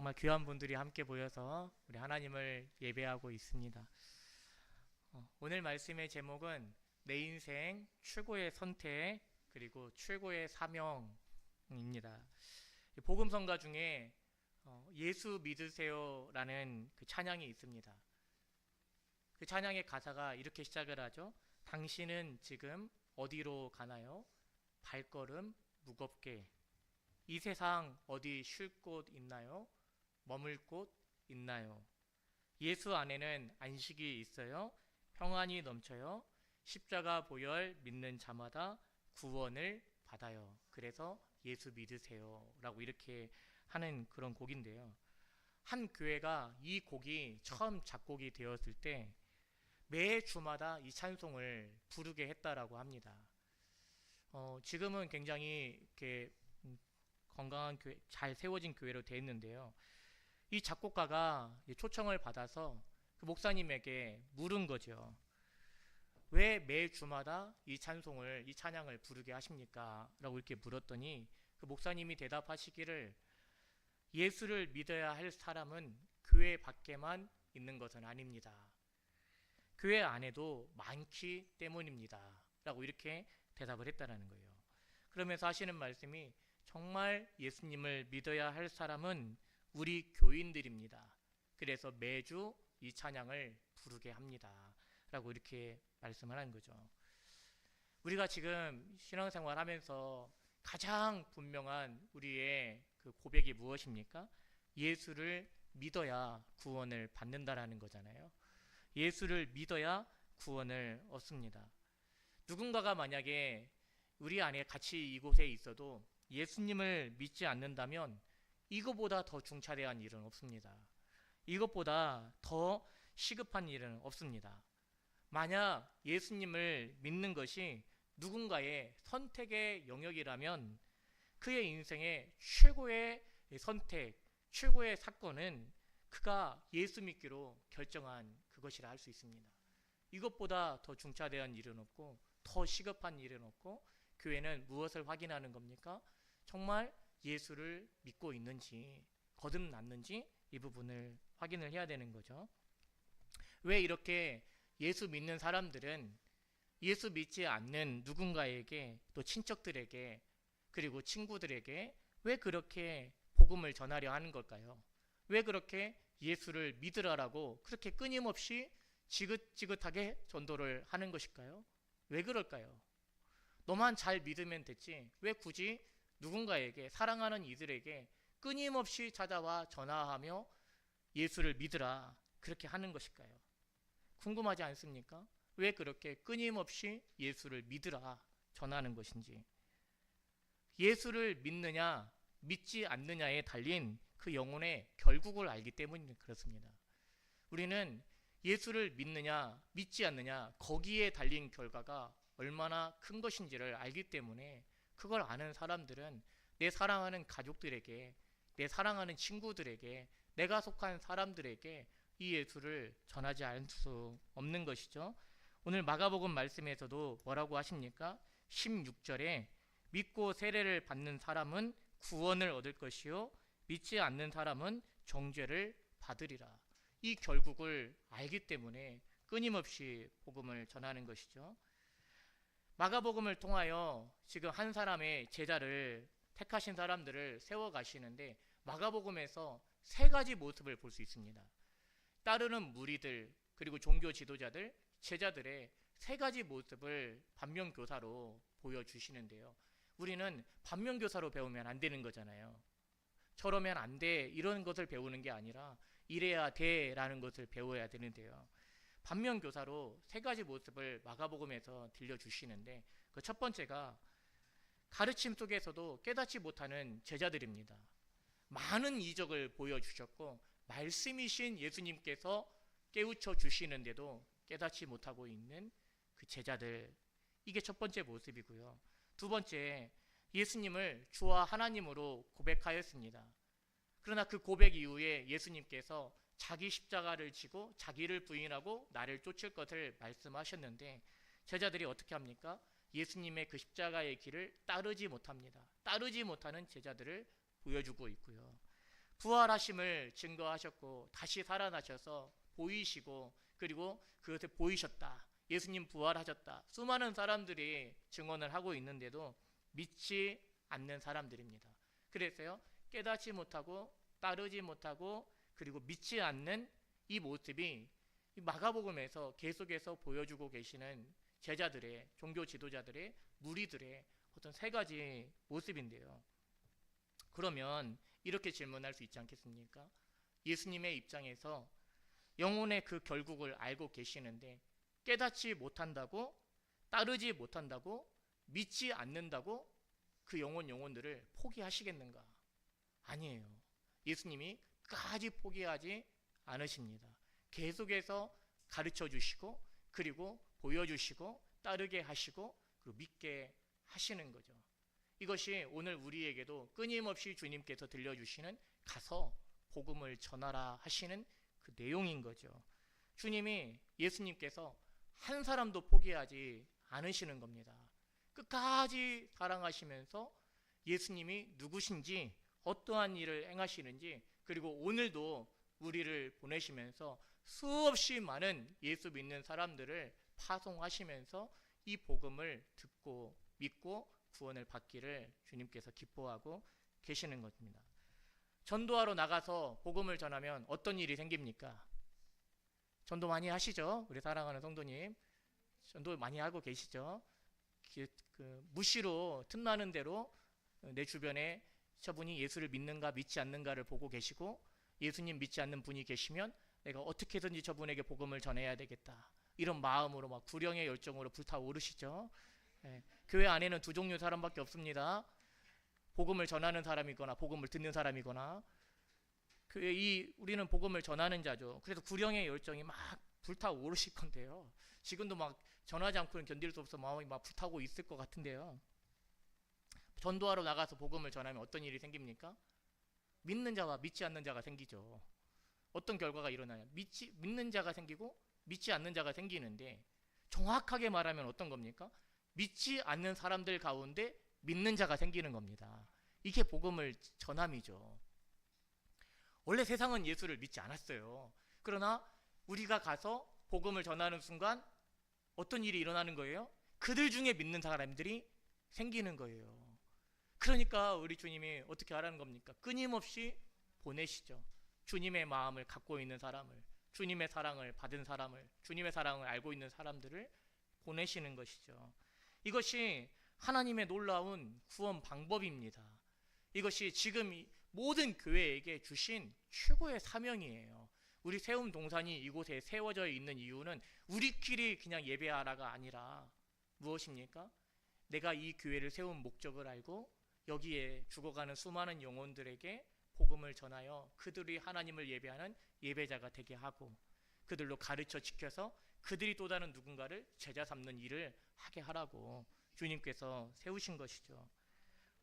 정말 귀한 분들이 함께 모여서 우리 하나님을 예배하고 있습니다. 오늘 말씀의 제목은 내 인생 최고의 선택 그리고 최고의 사명입니다. 복음성가 중에 예수 믿으세요라는 그 찬양이 있습니다. 그 찬양의 가사가 이렇게 시작을 하죠. 당신은 지금 어디로 가나요? 발걸음 무겁게. 이 세상 어디 쉴 곳 있나요? 머물 곳 있나요? 예수 안에는 안식이 있어요. 평안이 넘쳐요. 십자가 보혈 믿는 자마다 구원을 받아요. 그래서 예수 믿으세요 라고 이렇게 하는 그런 곡인데요. 한 교회가 이 곡이 처음 작곡이 되었을 때 매 주마다 이 찬송을 부르게 했다라고 합니다. 지금은 굉장히 이렇게 건강한 교회, 잘 세워진 교회로 되어 있는데요. 이 작곡가가 초청을 받아서 그 목사님에게 물은 거죠. 왜 매 주마다 이 찬양을 부르게 하십니까? 라고 이렇게 물었더니 그 목사님이 대답하시기를 예수를 믿어야 할 사람은 교회 밖에만 있는 것은 아닙니다. 교회 안에도 많기 때문입니다. 라고 이렇게 대답을 했다라는 거예요. 그러면서 하시는 말씀이 정말 예수님을 믿어야 할 사람은 우리 교인들입니다. 그래서 매주 이 찬양을 부르게 합니다. 라고 이렇게 말씀을 하는 거죠. 우리가 지금 신앙생활 하면서 가장 분명한 우리의 그 고백이 무엇입니까? 예수를 믿어야 구원을 받는다라는 거잖아요. 예수를 믿어야 구원을 얻습니다. 누군가가 만약에 우리 안에 같이 이곳에 있어도 예수님을 믿지 않는다면 이것보다 더 중차대한 일은 없습니다. 이것보다 더 시급한 일은 없습니다. 만약 예수님을 믿는 것이 누군가의 선택의 영역이라면 그의 인생의 최고의 선택, 최고의 사건은 그가 예수 믿기로 결정한 그것이라 할 수 있습니다. 이것보다 더 중차대한 일은 없고 더 시급한 일은 없고 교회는 무엇을 확인하는 겁니까? 정말 예수를 믿고 있는지 거듭났는지 이 부분을 확인을 해야 되는 거죠. 왜 이렇게 예수 믿는 사람들은 예수 믿지 않는 누군가에게 또 친척들에게 그리고 친구들에게 왜 그렇게 복음을 전하려 하는 걸까요? 왜 그렇게 예수를 믿으라라고 그렇게 끊임없이 지긋지긋하게 전도를 하는 것일까요? 왜 그럴까요? 너만 잘 믿으면 됐지 왜 굳이 누군가에게 사랑하는 이들에게 끊임없이 찾아와 전화하며 예수를 믿으라 그렇게 하는 것일까요? 궁금하지 않습니까? 왜 그렇게 끊임없이 예수를 믿으라 전하는 것인지. 예수를 믿느냐 믿지 않느냐에 달린 그 영혼의 결국을 알기 때문에 그렇습니다. 우리는 예수를 믿느냐 믿지 않느냐 거기에 달린 결과가 얼마나 큰 것인지를 알기 때문에 그걸 아는 사람들은 내 사랑하는 가족들에게 내 사랑하는 친구들에게 내가 속한 사람들에게 이 예수를 전하지 않을 수 없는 것이죠. 오늘 마가복음 말씀에서도 뭐라고 하십니까? 16절에 믿고 세례를 받는 사람은 구원을 얻을 것이요 믿지 않는 사람은 정죄를 받으리라. 이 결국을 알기 때문에 끊임없이 복음을 전하는 것이죠. 마가복음을 통하여 지금 한 사람의 제자를 택하신 사람들을 세워가시는데 마가복음에서 세 가지 모습을 볼 수 있습니다. 따르는 무리들 그리고 종교 지도자들 제자들의 세 가지 모습을 반면교사로 보여주시는데요. 우리는 반면교사로 배우면 안 되는 거잖아요. 저러면 안 돼 이런 것을 배우는 게 아니라 이래야 돼 라는 것을 배워야 되는데요. 반면교사로 세 가지 모습을 마가복음에서 들려주시는데 그 첫 번째가 가르침 속에서도 깨닫지 못하는 제자들입니다. 많은 이적을 보여주셨고 말씀이신 예수님께서 깨우쳐 주시는데도 깨닫지 못하고 있는 그 제자들, 이게 첫 번째 모습이고요. 두 번째, 예수님을 주와 하나님으로 고백하였습니다. 그러나 그 고백 이후에 예수님께서 자기 십자가를 지고 자기를 부인하고 나를 쫓을 것을 말씀하셨는데 제자들이 어떻게 합니까? 예수님의 그 십자가의 길을 따르지 못합니다. 따르지 못하는 제자들을 보여주고 있고요. 부활하심을 증거하셨고 다시 살아나셔서 보이시고 그리고 그것을 보이셨다. 예수님 부활하셨다. 수많은 사람들이 증언을 하고 있는데도 믿지 않는 사람들입니다. 그래서요, 깨닫지 못하고 따르지 못하고 그리고 믿지 않는 이 모습이 마가복음에서 계속해서 보여주고 계시는 제자들의, 종교 지도자들의, 무리들의 어떤 세 가지 모습인데요. 그러면 이렇게 질문할 수 있지 않겠습니까? 예수님의 입장에서 영혼의 그 결국을 알고 계시는데 깨닫지 못한다고, 따르지 못한다고, 믿지 않는다고 그 영혼들을 포기하시겠는가? 아니에요. 예수님이 끝까지 포기하지 않으십니다. 계속해서 가르쳐 주시고 그리고 보여주시고 따르게 하시고 그리고 믿게 하시는 거죠. 이것이 오늘 우리에게도 끊임없이 주님께서 들려주시는 가서 복음을 전하라 하시는 그 내용인 거죠. 주님이, 예수님께서 한 사람도 포기하지 않으시는 겁니다. 끝까지 사랑하시면서 예수님이 누구신지, 어떠한 일을 행하시는지, 그리고 오늘도 우리를 보내시면서 수없이 많은 예수 믿는 사람들을 파송하시면서 이 복음을 듣고 믿고 구원을 받기를 주님께서 기뻐하고 계시는 것입니다. 전도하러 나가서 복음을 전하면 어떤 일이 생깁니까? 전도 많이 하시죠? 우리 사랑하는 성도님, 전도 많이 하고 계시죠? 무시로 틈나는 대로 내 주변에 저분이 예수를 믿는가 믿지 않는가를 보고 계시고, 예수님 믿지 않는 분이 계시면 내가 어떻게든지 저분에게 복음을 전해야 되겠다, 이런 마음으로 막 구령의 열정으로 불타오르시죠. 교회 안에는 두 종류 사람밖에 없습니다. 복음을 전하는 사람이거나 복음을 듣는 사람이거나. 우리는 복음을 전하는 자죠. 그래서 구령의 열정이 막 불타오르실 건데요. 지금도 막 전하지 않고는 견딜 수 없어 마음이 막 불타고 있을 것 같은데요. 전도하러 나가서 복음을 전하면 어떤 일이 생깁니까? 믿는 자와 믿지 않는 자가 생기죠. 어떤 결과가 일어나요? 믿는 자가 생기고 믿지 않는 자가 생기는데, 정확하게 말하면 어떤 겁니까? 믿지 않는 사람들 가운데 믿는 자가 생기는 겁니다. 이게 복음을 전함이죠. 원래 세상은 예수를 믿지 않았어요. 그러나 우리가 가서 복음을 전하는 순간 어떤 일이 일어나는 거예요? 그들 중에 믿는 사람들이 생기는 거예요. 그러니까 우리 주님이 어떻게 하라는 겁니까? 끊임없이 보내시죠. 주님의 마음을 갖고 있는 사람을, 주님의 사랑을 받은 사람을, 주님의 사랑을 알고 있는 사람들을 보내시는 것이죠. 이것이 하나님의 놀라운 구원 방법입니다. 이것이 지금 모든 교회에게 주신 최고의 사명이에요. 우리 세움 동산이 이곳에 세워져 있는 이유는 우리끼리 그냥 예배하라가 아니라 무엇입니까? 내가 이 교회를 세운 목적을 알고 여기에 죽어가는 수많은 영혼들에게 복음을 전하여 그들이 하나님을 예배하는 예배자가 되게 하고, 그들로 가르쳐 지켜서 그들이 또 다른 누군가를 제자 삼는 일을 하게 하라고 주님께서 세우신 것이죠.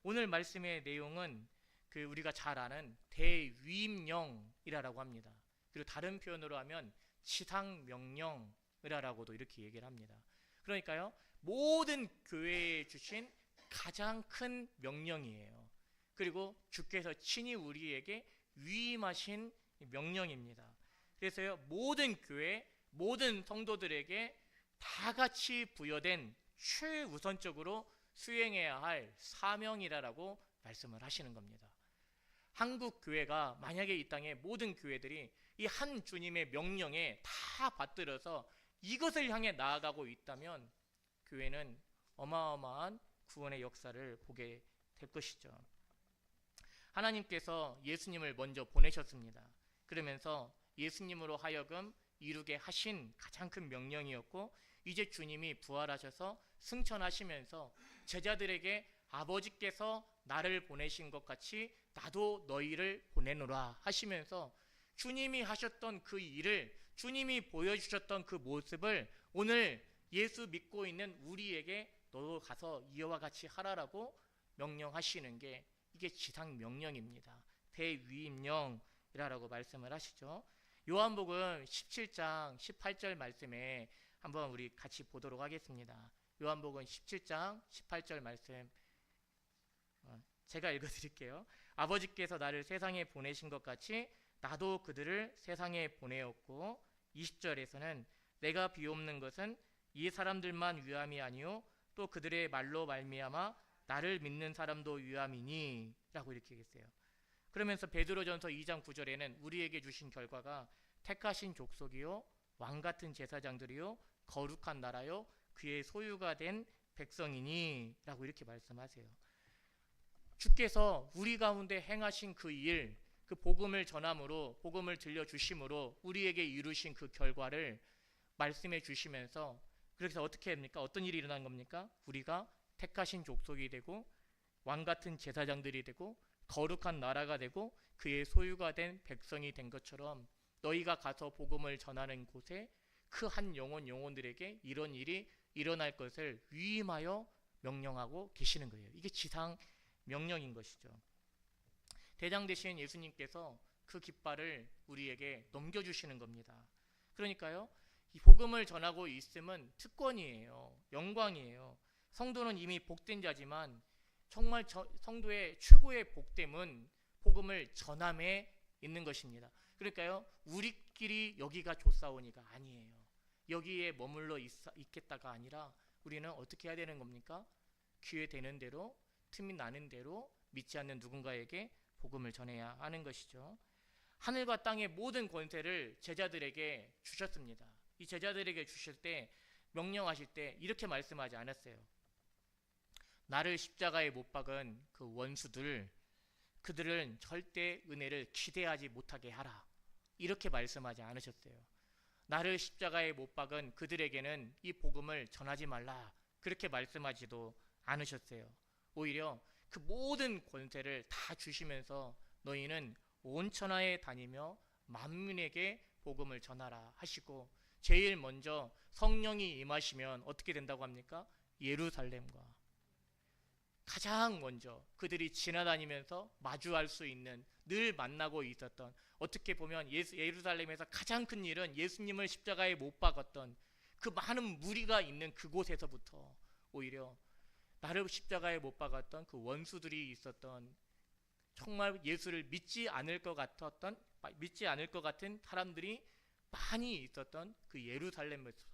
오늘 말씀의 내용은 우리가 잘 아는 대위임령이라고 합니다. 그리고 다른 표현으로 하면 지상명령이라고도 이렇게 얘기를 합니다. 그러니까요, 모든 교회에 주신 가장 큰 명령이에요. 그리고 주께서 친히 우리에게 위임하신 명령입니다. 그래서요, 모든 교회, 모든 성도들에게 다 같이 부여된 최우선적으로 수행해야 할 사명이라고 말씀을 하시는 겁니다. 한국 교회가 만약에 이 땅의 모든 교회들이 이 한 주님의 명령에 다 받들어서 이것을 향해 나아가고 있다면 교회는 어마어마한 구원의 역사를 보게 될 것이죠. 하나님께서 예수님을 먼저 보내셨습니다. 그러면서 예수님으로 하여금 이루게 하신 가장 큰 명령이었고, 이제 주님이 부활하셔서 승천하시면서 제자들에게 아버지께서 나를 보내신 것 같이 나도 너희를 보내노라 하시면서 주님이 하셨던 그 일을, 주님이 보여주셨던 그 모습을 오늘 예수 믿고 있는 우리에게 너도 가서 이와 같이 하라라고 명령하시는 게 이게 지상 명령입니다. 대위임령이라고 말씀을 하시죠. 요한복음 17장 18절 말씀에 한번 우리 같이 보도록 하겠습니다. 요한복음 17장 18절 말씀 제가 읽어드릴게요. 아버지께서 나를 세상에 보내신 것 같이 나도 그들을 세상에 보내었고, 20절에서는 내가 비옵는 것은 이 사람들만 위함이 아니요 또 그들의 말로 말미암아 나를 믿는 사람도 위함이니 라고 이렇게 얘기했어요. 그러면서 베드로전서 2장 9절에는 우리에게 주신 결과가 택하신 족속이요 왕같은 제사장들이요 거룩한 나라요 그의 소유가 된 백성이니 라고 이렇게 말씀하세요. 주께서 우리 가운데 행하신 그 일, 그 복음을 전함으로, 복음을 들려주심으로 우리에게 이루신 그 결과를 말씀해 주시면서, 그래서 어떻게 합니까? 어떤 일이 일어난 겁니까? 우리가 택하신 족속이 되고 왕같은 제사장들이 되고 거룩한 나라가 되고 그의 소유가 된 백성이 된 것처럼 너희가 가서 복음을 전하는 곳에 그 한 영혼들에게 이런 일이 일어날 것을 위임하여 명령하고 계시는 거예요. 이게 지상 명령인 것이죠. 대장 되신 예수님께서 그 깃발을 우리에게 넘겨주시는 겁니다. 그러니까요, 이 복음을 전하고 있음은 특권이에요. 영광이에요. 성도는 이미 복된 자지만 정말 성도의 최고의 복됨은 복음을 전함에 있는 것입니다. 그러니까요, 우리끼리 여기가 좋사오니가 아니에요. 여기에 머물러 있겠다가 아니라 우리는 어떻게 해야 되는 겁니까? 기회 되는 대로, 틈이 나는 대로 믿지 않는 누군가에게 복음을 전해야 하는 것이죠. 하늘과 땅의 모든 권세를 제자들에게 주셨습니다. 이 제자들에게 주실 때, 명령하실 때 이렇게 말씀하지 않았어요. 나를 십자가에 못 박은 그 원수들, 그들은 절대 은혜를 기대하지 못하게 하라, 이렇게 말씀하지 않으셨어요. 나를 십자가에 못 박은 그들에게는 이 복음을 전하지 말라, 그렇게 말씀하지도 않으셨어요. 오히려 그 모든 권세를 다 주시면서 너희는 온 천하에 다니며 만민에게 복음을 전하라 하시고, 제일 먼저 성령이 임하시면 어떻게 된다고 합니까? 예루살렘과 가장 먼저 그들이 지나다니면서 마주할 수 있는, 늘 만나고 있었던, 어떻게 보면 예루살렘에서 가장 큰 일은 예수님을 십자가에 못 박았던 그 많은 무리가 있는 그곳에서부터 오히려 나를 십자가에 못 박았던 그 원수들이 있었던, 정말 예수를 믿지 않을 것 같은 사람들이 많이 있었던 그 예루살렘에서,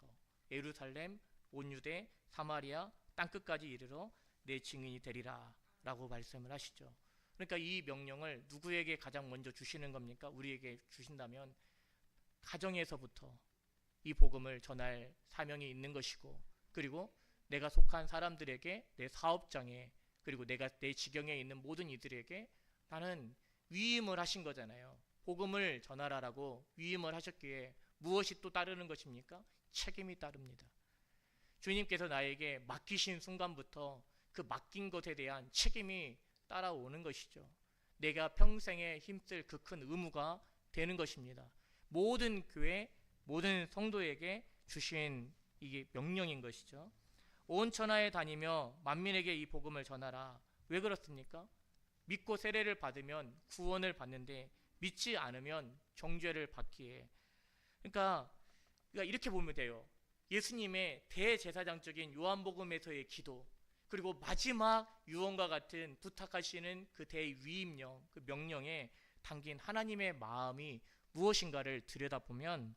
예루살렘, 온 유대, 사마리아 땅끝까지 이르러 내 증인이 되리라 라고 말씀을 하시죠. 그러니까 이 명령을 누구에게 가장 먼저 주시는 겁니까? 우리에게 주신다면 가정에서부터 이 복음을 전할 사명이 있는 것이고, 그리고 내가 속한 사람들에게, 내 사업장에, 그리고 내가 내 지경에 있는 모든 이들에게 나는 위임을 하신 거잖아요. 복음을 전하라라고 위임을 하셨기에 무엇이 또 따르는 것입니까? 책임이 따릅니다. 주님께서 나에게 맡기신 순간부터 그 맡긴 것에 대한 책임이 따라오는 것이죠. 내가 평생에 힘쓸 그 큰 의무가 되는 것입니다. 모든 교회, 모든 성도에게 주신 이게 명령인 것이죠. 온 천하에 다니며 만민에게 이 복음을 전하라. 왜 그렇습니까? 믿고 세례를 받으면 구원을 받는데 믿지 않으면 정죄를 받기에, 그러니까 이렇게 보면 돼요. 예수님의 대제사장적인 요한복음에서의 기도, 그리고 마지막 유언과 같은 부탁하시는 그 대위임령, 그 명령에 담긴 하나님의 마음이 무엇인가를 들여다보면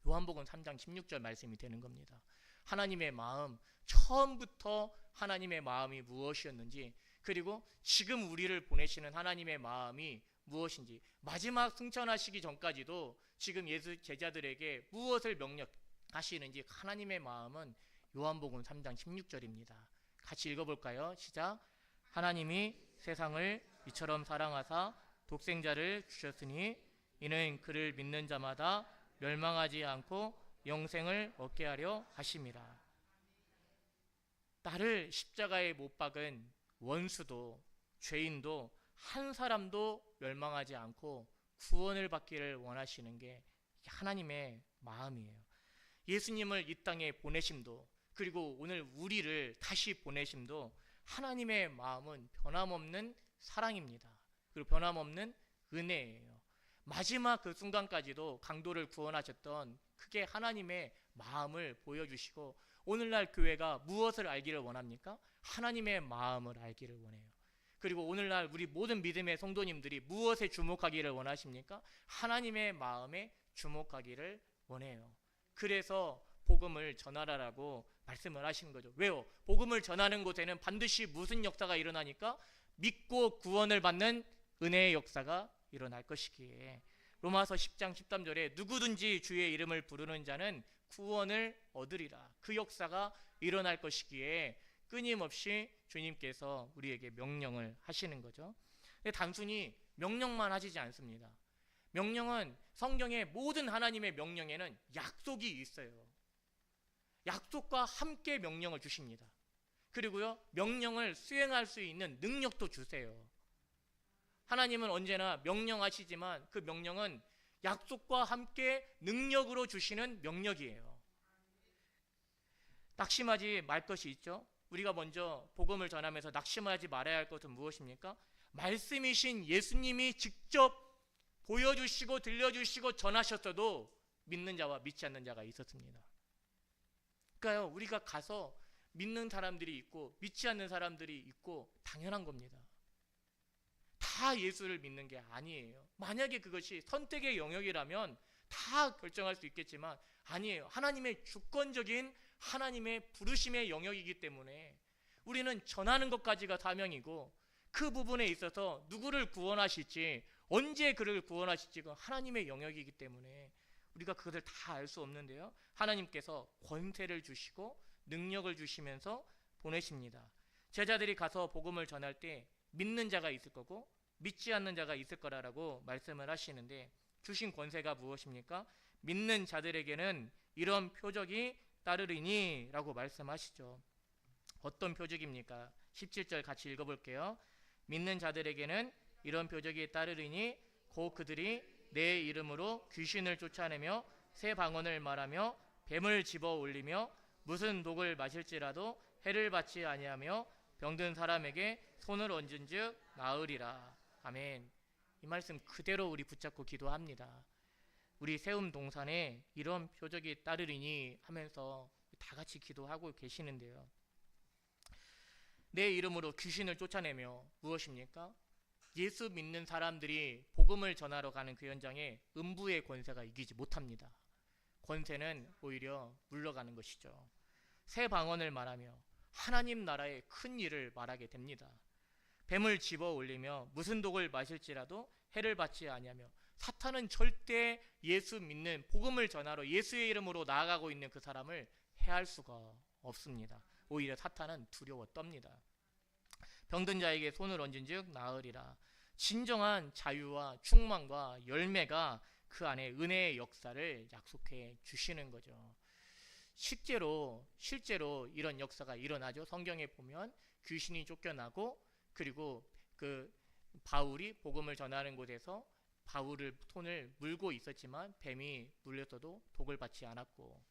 요한복음 3장 16절 말씀이 되는 겁니다. 하나님의 마음, 처음부터 하나님의 마음이 무엇이었는지, 그리고 지금 우리를 보내시는 하나님의 마음이 무엇인지, 마지막 승천하시기 전까지도 지금 예수 제자들에게 무엇을 명령하시는지, 하나님의 마음은 요한복음 3장 16절입니다. 같이 읽어볼까요? 시작. 하나님이 세상을 이처럼 사랑하사 독생자를 주셨으니 이는 그를 믿는 자마다 멸망하지 않고 영생을 얻게 하려 하심이라. 나를 십자가에 못 박은 원수도, 죄인도 한 사람도 멸망하지 않고 구원을 받기를 원하시는 게 하나님의 마음이에요. 예수님을 이 땅에 보내심도, 그리고 오늘 우리를 다시 보내심도 하나님의 마음은 변함없는 사랑입니다. 그리고 변함없는 은혜예요. 마지막 그 순간까지도 강도를 구원하셨던 그게 하나님의 마음을 보여주시고, 오늘날 교회가 무엇을 알기를 원합니까? 하나님의 마음을 알기를 원해요. 그리고 오늘날 우리 모든 믿음의 성도님들이 무엇에 주목하기를 원하십니까? 하나님의 마음에 주목하기를 원해요. 그래서 복음을 전하라라고 말씀을 하시는 거죠. 왜요? 복음을 전하는 곳에는 반드시 무슨 역사가 일어나니까 믿고 구원을 받는 은혜의 역사가 일어날 것이기에 로마서 10장 13절에 누구든지 주의 이름을 부르는 자는 구원을 얻으리라. 그 역사가 일어날 것이기에 끊임없이 주님께서 우리에게 명령을 하시는 거죠. 근데 단순히 명령만 하시지 않습니다. 명령은 성경의 모든 하나님의 명령에는 약속이 있어요. 약속과 함께 명령을 주십니다. 그리고요, 명령을 수행할 수 있는 능력도 주세요. 하나님은 언제나 명령하시지만 그 명령은 약속과 함께 능력으로 주시는 명령이에요. 낙심하지 말 것이 있죠. 우리가 먼저 복음을 전하면서 낙심하지 말아야 할 것은 무엇입니까? 말씀이신 예수님이 직접 보여주시고 들려주시고 전하셨어도 믿는 자와 믿지 않는 자가 있었습니다. 그러니까요, 우리가 가서 믿는 사람들이 있고 믿지 않는 사람들이 있고 당연한 겁니다. 다 예수를 믿는 게 아니에요. 만약에 그것이 선택의 영역이라면 다 결정할 수 있겠지만 아니에요. 하나님의 주권적인 하나님의 부르심의 영역이기 때문에 우리는 전하는 것까지가 사명이고 그 부분에 있어서 누구를 구원하실지 언제 그를 구원하실지 그 하나님의 영역이기 때문에 우리가 그것을 다 알 수 없는데요, 하나님께서 권세를 주시고 능력을 주시면서 보내십니다. 제자들이 가서 복음을 전할 때 믿는 자가 있을 거고 믿지 않는 자가 있을 거라고 말씀을 하시는데 주신 권세가 무엇입니까? 믿는 자들에게는 이런 표적이 따르리니 라고 말씀하시죠. 어떤 표적입니까? 17절 같이 읽어볼게요. 믿는 자들에게는 이런 표적이 따르리니 곧 그들이 내 이름으로 귀신을 쫓아내며 새 방언을 말하며 뱀을 집어 올리며 무슨 독을 마실지라도 해를 받지 아니하며 병든 사람에게 손을 얹은즉 나으리라. 아멘. 이 말씀 그대로 우리 붙잡고 기도합니다. 우리 세움 동산에 이런 표적이 따르리니 하면서 다 같이 기도하고 계시는데요, 내 이름으로 귀신을 쫓아내며 무엇입니까? 예수 믿는 사람들이 복음을 전하러 가는 그 현장에 음부의 권세가 이기지 못합니다. 권세는 오히려 물러가는 것이죠. 새 방언을 말하며 하나님 나라의 큰 일을 말하게 됩니다. 뱀을 집어 올리며 무슨 독을 마실지라도 해를 받지 아니하며 사탄은 절대 예수 믿는 복음을 전하러 예수의 이름으로 나아가고 있는 그 사람을 해할 수가 없습니다. 오히려 사탄은 두려워 떱니다. 병든 자에게 손을 얹은즉 나으리라. 진정한 자유와 충만과 열매가 그 안에 은혜의 역사를 약속해 주시는 거죠. 실제로 이런 역사가 일어나죠. 성경에 보면 귀신이 쫓겨나고 그리고 그 바울이 복음을 전하는 곳에서 바울을 손을 물고 있었지만 뱀이 물렸어도 독을 받지 않았고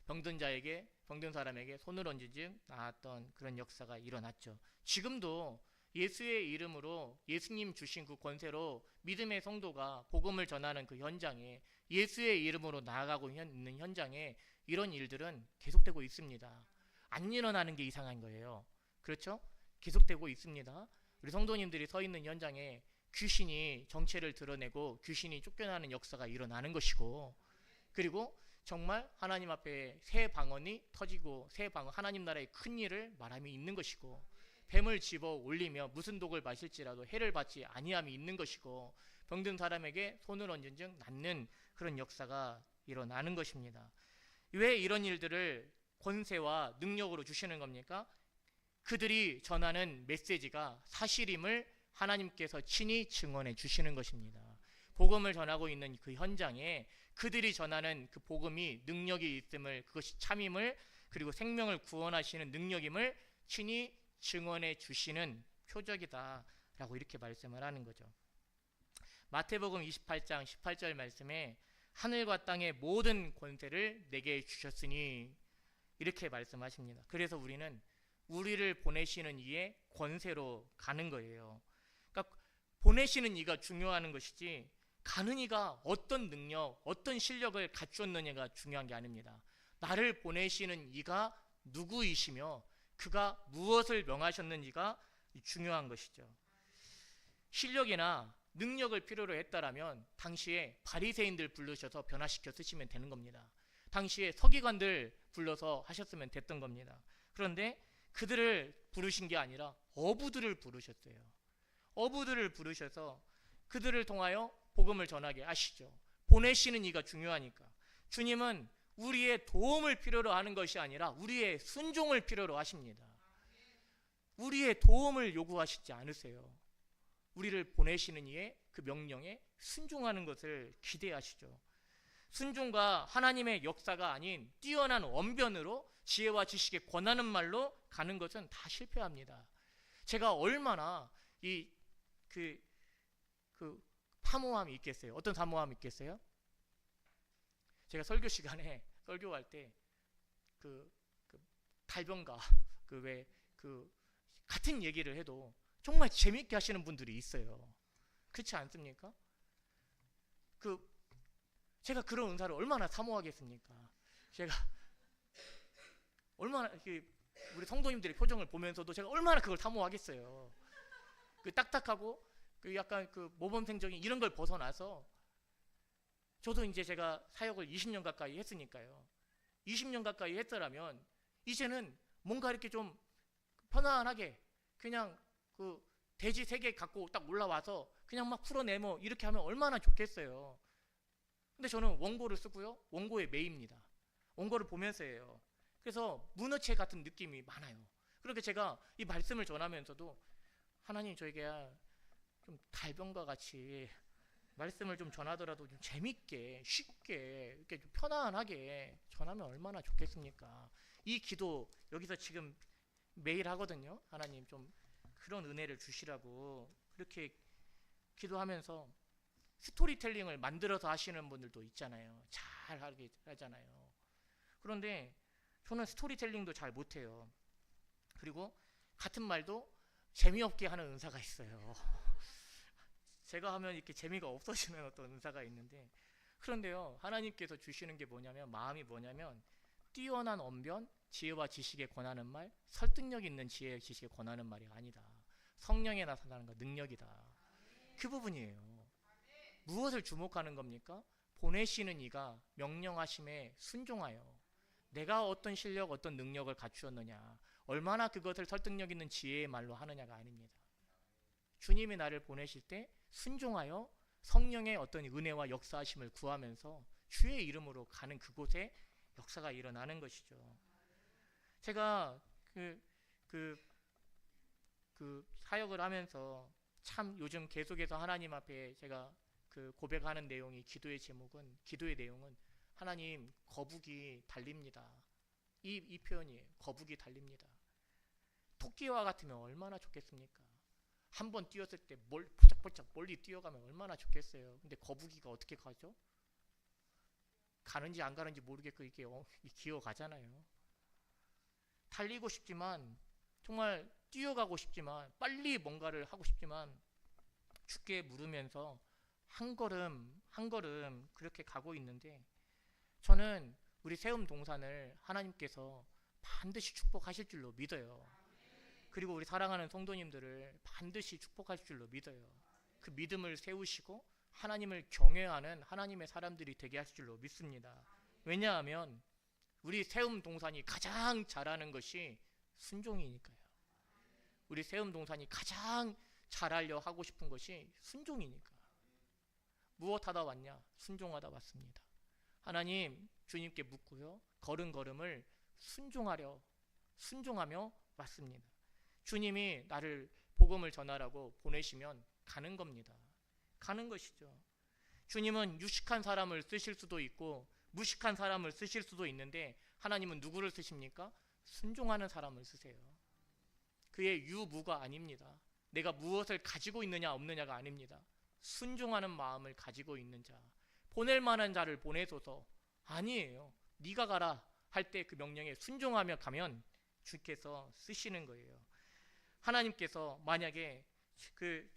병든 사람에게 손을 얹은즉 나았던 그런 역사가 일어났죠. 지금도 예수의 이름으로 예수님 주신 그 권세로 믿음의 성도가 복음을 전하는 그 현장에 예수의 이름으로 나아가고 있는 현장에 이런 일들은 계속되고 있습니다. 안 일어나는 게 이상한 거예요. 그렇죠? 계속되고 있습니다. 우리 성도님들이 서 있는 현장에 귀신이 정체를 드러내고 귀신이 쫓겨나는 역사가 일어나는 것이고 그리고 정말 하나님 앞에 새 방언이 터지고 하나님 나라의 큰 일을 말함이 있는 것이고 뱀을 집어 올리며 무슨 독을 마실지라도 해를 받지 아니함이 있는 것이고 병든 사람에게 손을 얹은즉 낫는 그런 역사가 일어나는 것입니다. 왜 이런 일들을 권세와 능력으로 주시는 겁니까? 그들이 전하는 메시지가 사실임을 하나님께서 친히 증언해 주시는 것입니다. 복음을 전하고 있는 그 현장에 그들이 전하는 그 복음이 능력이 있음을, 그것이 참임을, 그리고 생명을 구원하시는 능력임을 친히 증언해 주시는 표적이다 라고 이렇게 말씀을 하는 거죠. 마태복음 28장 18절 말씀에 하늘과 땅의 모든 권세를 내게 주셨으니 이렇게 말씀하십니다. 그래서 우리를 보내시는 이의 권세로 가는 거예요. 그러니까 보내시는 이가 중요한 것이지 가는 이가 어떤 능력, 어떤 실력을 갖추었느냐가 중요한 게 아닙니다. 나를 보내시는 이가 누구이시며 그가 무엇을 명하셨는지가 중요한 것이죠. 실력이나 능력을 필요로 했다라면 당시에 바리새인들 불러셔서 변화시켜 쓰시면 되는 겁니다. 당시에 서기관들 불러서 하셨으면 됐던 겁니다. 그런데 그들을 부르신 게 아니라 어부들을 부르셨어요. 어부들을 부르셔서 그들을 통하여 복음을 전하게 하시죠. 보내시는 이가 중요하니까. 주님은 우리의 도움을 필요로 하는 것이 아니라 우리의 순종을 필요로 하십니다. 우리의 도움을 요구하시지 않으세요. 우리를 보내시는 이의 그 명령에 순종하는 것을 기대하시죠. 순종과 하나님의 역사가 아닌 뛰어난 언변으로 지혜와 지식에 권하는 말로 가는 것은 다 실패합니다. 제가 얼마나 그 사모함이 있겠어요? 어떤 사모함이 있겠어요? 제가 설교 시간에 설교할 때 그 달변가 같은 얘기를 해도 정말 재밌게 하시는 분들이 있어요. 그렇지 않습니까? 제가 그런 은사를 얼마나 사모하겠습니까? 제가 얼마나 우리 성도님들의 표정을 보면서도 제가 얼마나 그걸 사모하겠어요. 그 딱딱하고 약간 모범생적인 이런 걸 벗어나서 저도 이제 제가 사역을 20년 가까이 했으니까요. 20년 가까이 했더라면 이제는 뭔가 이렇게 좀 편안하게 그냥 돼지 3개 갖고 딱 올라와서 그냥 막 풀어내고 이렇게 하면 얼마나 좋겠어요. 근데 저는 원고를 쓰고요. 원고에 매입니다. 원고를 보면서 해요. 그래서 문어체 같은 느낌이 많아요. 그렇게 제가 이 말씀을 전하면서도 하나님 저에게 좀 달변과 같이 말씀을 좀 전하더라도 좀 재밌게 쉽게 이렇게 좀 편안하게 전하면 얼마나 좋겠습니까? 이 기도 여기서 지금 매일 하거든요. 하나님 좀 그런 은혜를 주시라고 그렇게 기도하면서 스토리텔링을 만들어서 하시는 분들도 있잖아요. 잘 하게 하잖아요. 그런데 저는 스토리텔링도 잘 못해요. 그리고 같은 말도 재미없게 하는 은사가 있어요. 제가 하면 이렇게 재미가 없어지는 어떤 은사가 있는데, 그런데요, 하나님께서 주시는 게 뭐냐면, 마음이 뭐냐면 뛰어난 언변, 지혜와 지식에 권하는 말, 설득력 있는 지혜와 지식에 권하는 말이 아니다. 성령에 나타나는 것, 능력이다. 그 부분이에요. 무엇을 주목하는 겁니까? 보내시는 이가 명령하심에 순종하여 내가 어떤 실력, 어떤 능력을 갖추었느냐, 얼마나 그것을 설득력 있는 지혜의 말로 하느냐가 아닙니다. 주님이 나를 보내실 때 순종하여 성령의 어떤 은혜와 역사하심을 구하면서 주의 이름으로 가는 그곳에 역사가 일어나는 것이죠. 제가 사역을 하면서 참 요즘 계속해서 하나님 앞에 제가 고백하는 내용이 기도의 내용은 하나님 거북이 달립니다. 이 표현이에요. 거북이 달립니다. 토끼와 같으면 얼마나 좋겠습니까? 한번 뛰었을 때 포짝포짝 멀리 뛰어가면 얼마나 좋겠어요. 근데 거북이가 어떻게 가죠? 가는지 안 가는지 모르겠고 이게 기어가잖아요. 달리고 싶지만, 정말 뛰어가고 싶지만, 빨리 뭔가를 하고 싶지만 주께 물으면서 한 걸음 한 걸음 그렇게 가고 있는데, 저는 우리 세움 동산을 하나님께서 반드시 축복하실 줄로 믿어요. 그리고 우리 사랑하는 성도님들을 반드시 축복하실 줄로 믿어요. 그 믿음을 세우시고 하나님을 경외하는 하나님의 사람들이 되게 하실 줄로 믿습니다. 왜냐하면 우리 세움 동산이 가장 잘하는 것이 순종이니까요. 우리 세움 동산이 가장 잘하려 하고 싶은 것이 순종이니까. 무엇하다 왔냐? 순종하다 왔습니다. 하나님, 주님께 묻고요, 걸음걸음을 순종하며 왔습니다. 주님이 나를 복음을 전하라고 보내시면 가는 겁니다. 가는 것이죠. 주님은 유식한 사람을 쓰실 수도 있고 무식한 사람을 쓰실 수도 있는데, 하나님은 누구를 쓰십니까? 순종하는 사람을 쓰세요. 그의 유무가 아닙니다. 내가 무엇을 가지고 있느냐 없느냐가 아닙니다. 순종하는 마음을 가지고 있는 자, 보낼 만한 자를 보내소서. 아니에요. 네가 가라 할 때 그 명령에 순종하며 가면 주께서 쓰시는 거예요. 하나님께서 만약에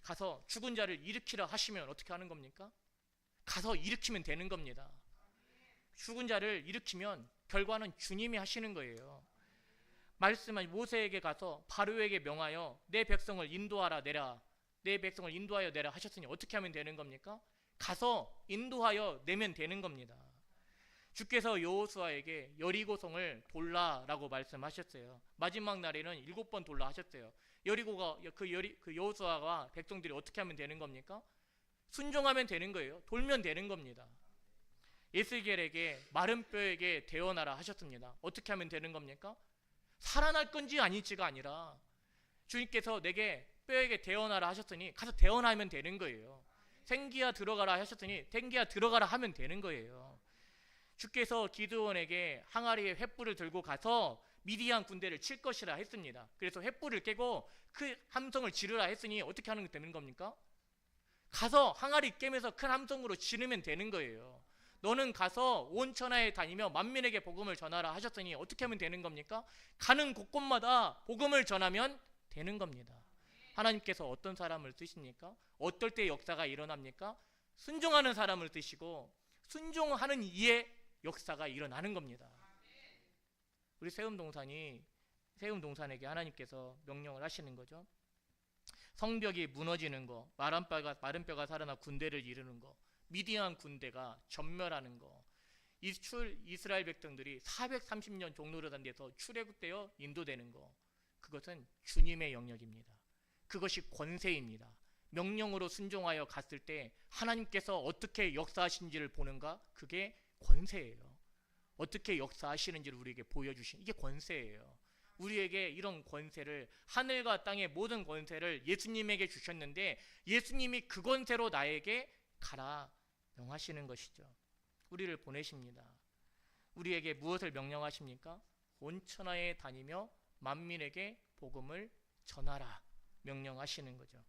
가서 죽은 자를 일으키라 하시면 어떻게 하는 겁니까? 가서 일으키면 되는 겁니다. 죽은 자를 일으키면 결과는 주님이 하시는 거예요. 말씀한 모세에게 가서 바로에게 명하여 내 백성을 인도하라 내라, 내 백성을 인도하여 내라 하셨으니 어떻게 하면 되는 겁니까? 가서 인도하여 내면 되는 겁니다. 주께서 여호수아에게 여리고성을 돌라라고 말씀하셨어요. 마지막 날에는 7번 돌라 하셨어요. 여리고가 그 여호수아가 백성들이 어떻게 하면 되는 겁니까? 순종하면 되는 거예요. 돌면 되는 겁니다. 에스겔에게 마른 뼈에게 대어나라 하셨습니다. 어떻게 하면 되는 겁니까? 살아날 건지 아닐지가 아니라 주님께서 내게 뼈에게 대어나라 하셨으니 가서 대어나면 되는 거예요. 생기야 들어가라 하셨으니 생기야 들어가라 하면 되는 거예요. 주께서 기드온에게 항아리에 횃불을 들고 가서 미디안 군대를 칠 것이라 했습니다. 그래서 횃불을 깨고 그 함성을 지르라 했으니 어떻게 하는 게 되는 겁니까? 가서 항아리 깨면서 큰 함성으로 지르면 되는 거예요. 너는 가서 온 천하에 다니며 만민에게 복음을 전하라 하셨으니 어떻게 하면 되는 겁니까? 가는 곳곳마다 복음을 전하면 되는 겁니다. 하나님께서 어떤 사람을 쓰십니까? 어떨 때 역사가 일어납니까? 순종하는 사람을 쓰시고 순종하는 이의 역사가 일어나는 겁니다. 우리 세움동산에게 하나님께서 명령을 하시는 거죠. 성벽이 무너지는 거, 마른 뼈가 살아나 군대를 이루는 거, 미디안 군대가 전멸하는 거, 이스라엘 백성들이 430년 종노릇한 데서 출애굽되어 인도되는 거, 그것은 주님의 영역입니다. 그것이 권세입니다. 명령으로 순종하여 갔을 때 하나님께서 어떻게 역사하신지를 보는가? 그게 권세예요. 어떻게 역사하시는지를 우리에게 보여주신 이게 권세예요. 우리에게 이런 권세를, 하늘과 땅의 모든 권세를 예수님에게 주셨는데 예수님이 그 권세로 나에게 가라 명하시는 것이죠. 우리를 보내십니다. 우리에게 무엇을 명령하십니까? 온 천하에 다니며 만민에게 복음을 전하라 명령하시는 거죠.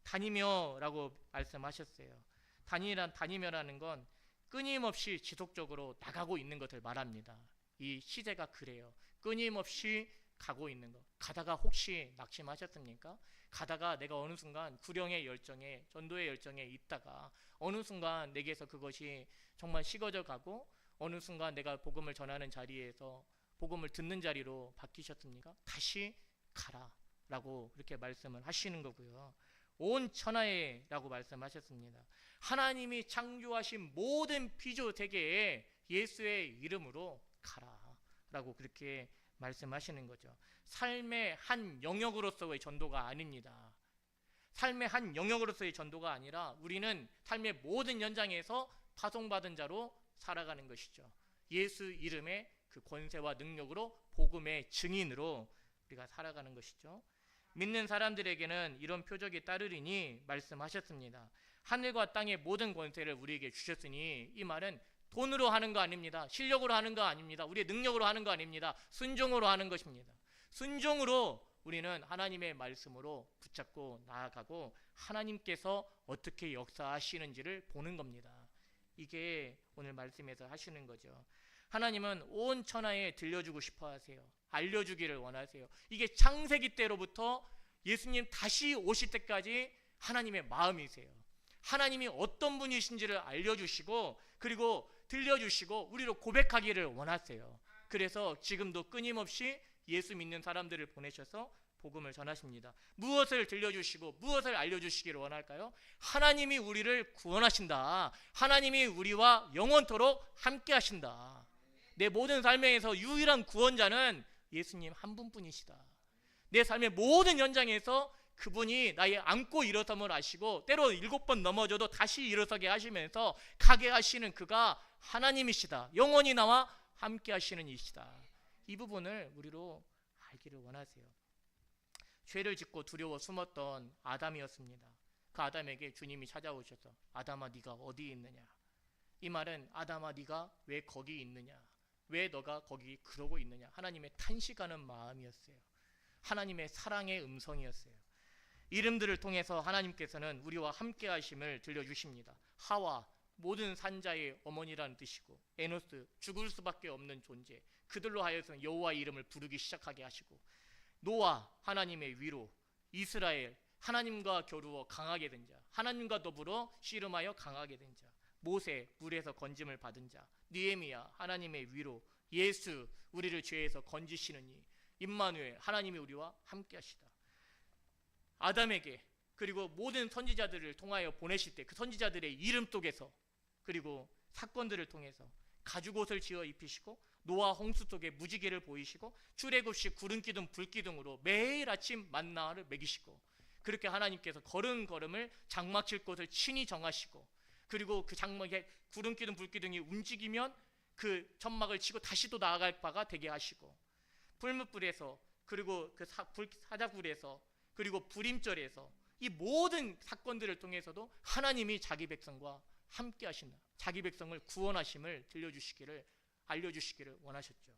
다니며라고 말씀하셨어요. 다니며라는 건 끊임없이 지속적으로 나가고 있는 것을 말합니다. 이 시대가 그래요. 끊임없이 가고 있는 것. 가다가 혹시 낙심하셨습니까? 가다가 내가 어느 순간 구령의 열정에, 전도의 열정에 있다가 어느 순간 내게서 그것이 정말 식어져 가고 어느 순간 내가 복음을 전하는 자리에서 복음을 듣는 자리로 바뀌셨습니까? 다시 가라 라고 그렇게 말씀을 하시는 거고요. 온 천하에 라고 말씀하셨습니다. 하나님이 창조하신 모든 피조 세계에 예수의 이름으로 가라 라고 그렇게 말씀하시는 거죠. 삶의 한 영역으로서의 전도가 아닙니다. 삶의 한 영역으로서의 전도가 아니라 우리는 삶의 모든 현장에서 파송받은 자로 살아가는 것이죠. 예수 이름의 그 권세와 능력으로 복음의 증인으로 우리가 살아가는 것이죠. 믿는 사람들에게는 이런 표적이 따르리니 말씀하셨습니다. 하늘과 땅의 모든 권세를 우리에게 주셨으니 이 말은 돈으로 하는 거 아닙니다. 실력으로 하는 거 아닙니다. 우리의 능력으로 하는 거 아닙니다. 순종으로 하는 것입니다. 순종으로 우리는 하나님의 말씀으로 붙잡고 나아가고 하나님께서 어떻게 역사하시는지를 보는 겁니다. 이게 오늘 말씀에서 하시는 거죠. 하나님은 온 천하에 들려주고 싶어 하세요. 알려주기를 원하세요. 이게 창세기 때로부터 예수님 다시 오실 때까지 하나님의 마음이세요. 하나님이 어떤 분이신지를 알려주시고 그리고 들려주시고 우리로 고백하기를 원하세요. 그래서 지금도 끊임없이 예수 믿는 사람들을 보내셔서 복음을 전하십니다. 무엇을 들려주시고 무엇을 알려주시기를 원할까요? 하나님이 우리를 구원하신다. 하나님이 우리와 영원토록 함께 하신다. 내 모든 삶에서 유일한 구원자는 예수님 한 분뿐이시다. 내 삶의 모든 현장에서 그분이 나의 안고 일어섬을 아시고 때로 7번 넘어져도 다시 일어서게 하시면서 가게 하시는 그가 하나님이시다. 영원히 나와 함께 하시는 이시다. 이 부분을 우리로 알기를 원하세요. 죄를 짓고 두려워 숨었던 아담이었습니다. 그 아담에게 주님이 찾아오셔서 아담아 네가 어디 있느냐. 이 말은 아담아 네가 왜 거기 있느냐. 왜 너가 거기 그러고 있느냐. 하나님의 탄식하는 마음이었어요. 하나님의 사랑의 음성이었어요. 이름들을 통해서 하나님께서는 우리와 함께 하심을 들려주십니다. 하와 모든 산자의 어머니라는 뜻이고 에노스 죽을 수밖에 없는 존재, 그들로 하여서 여호와 이름을 부르기 시작하게 하시고 노아 하나님의 위로, 이스라엘 하나님과 겨루어 강하게 된 자, 하나님과 더불어 씨름하여 강하게 된 자, 모세 물에서 건짐을 받은 자, 느헤미야 하나님의 위로, 예수 우리를 죄에서 건지시는 이, 임마누엘, 하나님이 우리와 함께 하시다. 아담에게 그리고 모든 선지자들을 통하여 보내실 때 그 선지자들의 이름 속에서 그리고 사건들을 통해서 가죽옷을 지어 입히시고 노아 홍수 속에 무지개를 보이시고 출애굽시 구름 기둥 불 기둥으로 매일 아침 만나를 먹이시고 그렇게 하나님께서 걸음걸음을 장막 칠 곳을 친히 정하시고 그리고 그 장막에 구름 기둥 불 기둥이 움직이면 그 천막을 치고 다시 또 나아갈 바가 되게 하시고 풀무불에서 그리고 그 사자굴에서 그리고 불임절에서 이 모든 사건들을 통해서도 하나님이 자기 백성과 함께 하신다. 자기 백성을 구원하심을 알려주시기를 원하셨죠.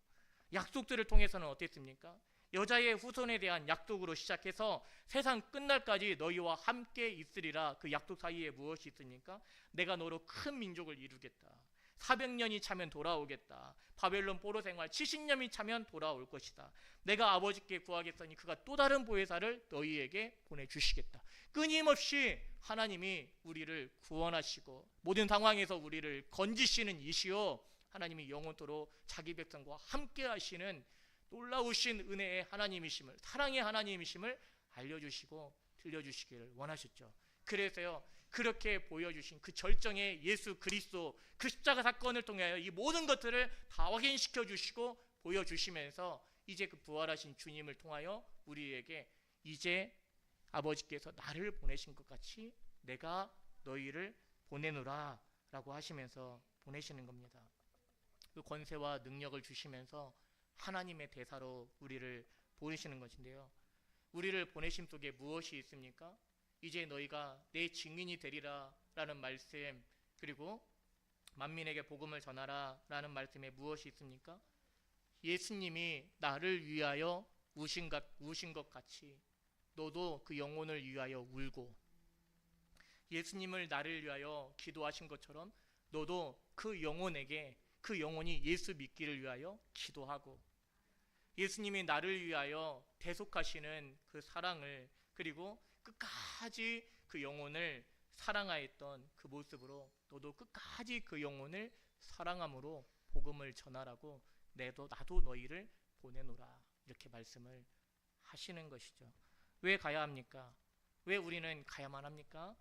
약속들을 통해서는 어땠습니까? 여자의 후손에 대한 약속으로 시작해서 세상 끝날까지 너희와 함께 있으리라. 그 약속 사이에 무엇이 있습니까? 내가 너로 큰 민족을 이루겠다. 400년이 차면 돌아오겠다. 바벨론 포로 생활 70년이 차면 돌아올 것이다. 내가 아버지께 구하겠으니 그가 또 다른 보혜사를 너희에게 보내주시겠다. 끊임없이 하나님이 우리를 구원하시고 모든 상황에서 우리를 건지시는 이시요 하나님이 영원토록 자기 백성과 함께 하시는 놀라우신 은혜의 하나님이심을, 사랑의 하나님이심을 알려주시고 들려주시기를 원하셨죠. 그래서요, 그렇게 보여주신 그 절정의 예수 그리스도 그 십자가 사건을 통하여 이 모든 것들을 다 확인시켜 주시고 보여주시면서 이제 그 부활하신 주님을 통하여 우리에게 이제 아버지께서 나를 보내신 것 같이 내가 너희를 보내노라 라고 하시면서 보내시는 겁니다. 그 권세와 능력을 주시면서 하나님의 대사로 우리를 보내시는 것인데요, 우리를 보내심 속에 무엇이 있습니까? 이제 너희가 내 증인이 되리라 라는 말씀, 그리고 만민에게 복음을 전하라 라는 말씀에 무엇이 있습니까? 예수님이 나를 위하여 우신 것 같이 너도 그 영혼을 위하여 울고, 예수님을 나를 위하여 기도하신 것처럼 너도 그 영혼에게 그 영혼이 예수 믿기를 위하여 기도하고, 예수님이 나를 위하여 대속하시는 그 사랑을, 그리고 끝까지 그 영혼을 사랑하였던 그 모습으로 너도 끝까지 그 영혼을 사랑함으로 복음을 전하라고 나도 너희를 보내노라, 이렇게 말씀을 하시는 것이죠. 왜 가야 합니까? 왜 우리는 가야만 합니까?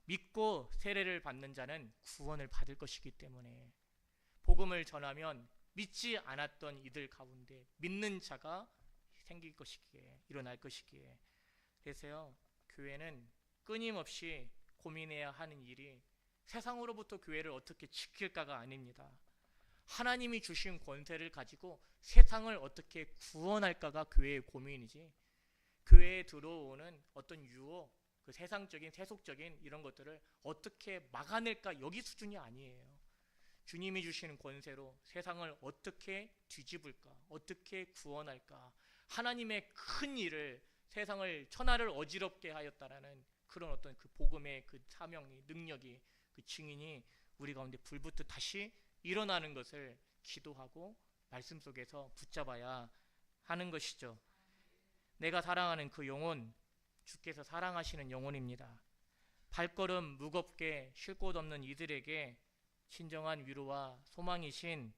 믿고 세례를 받는 자는 구원을 받을 것이기 때문에, 복음을 전하면 믿지 않았던 이들 가운데 믿는 자가 생길 것이기에, 일어날 것이기에. 그래서요, 교회는 끊임없이 고민해야 하는 일이 세상으로부터 교회를 어떻게 지킬까가 아닙니다. 하나님이 주신 권세를 가지고 세상을 어떻게 구원할까가 교회의 고민이지, 교회에 들어오는 어떤 유혹, 그 세상적인 세속적인 이런 것들을 어떻게 막아낼까, 여기 수준이 아니에요. 주님이 주시는 권세로 세상을 어떻게 뒤집을까, 어떻게 구원할까, 하나님의 큰 일을, 세상을 천하를 어지럽게 하였다라는 그런 어떤 그 복음의 그 사명이, 능력이, 그 증인이 우리 가운데 불붙듯 다시 일어나는 것을 기도하고 말씀 속에서 붙잡아야 하는 것이죠. 내가 사랑하는 그 영혼, 주께서 사랑하시는 영혼입니다. 발걸음 무겁게 쉴 곳 없는 이들에게 진정한 위로와 소망이신,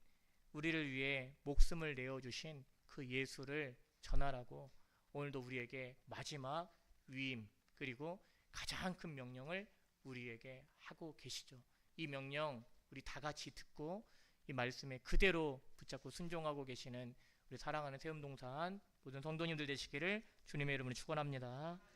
우리를 위해 목숨을 내어주신 그 예수를 전하라고 오늘도 우리에게 마지막 위임, 그리고 가장 큰 명령을 우리에게 하고 계시죠. 이 명령 우리 다 같이 듣고 이 말씀에 그대로 붙잡고 순종하고 계시는 우리 사랑하는 세움동산 모든 성도님들 되시기를 주님의 이름으로 축원합니다.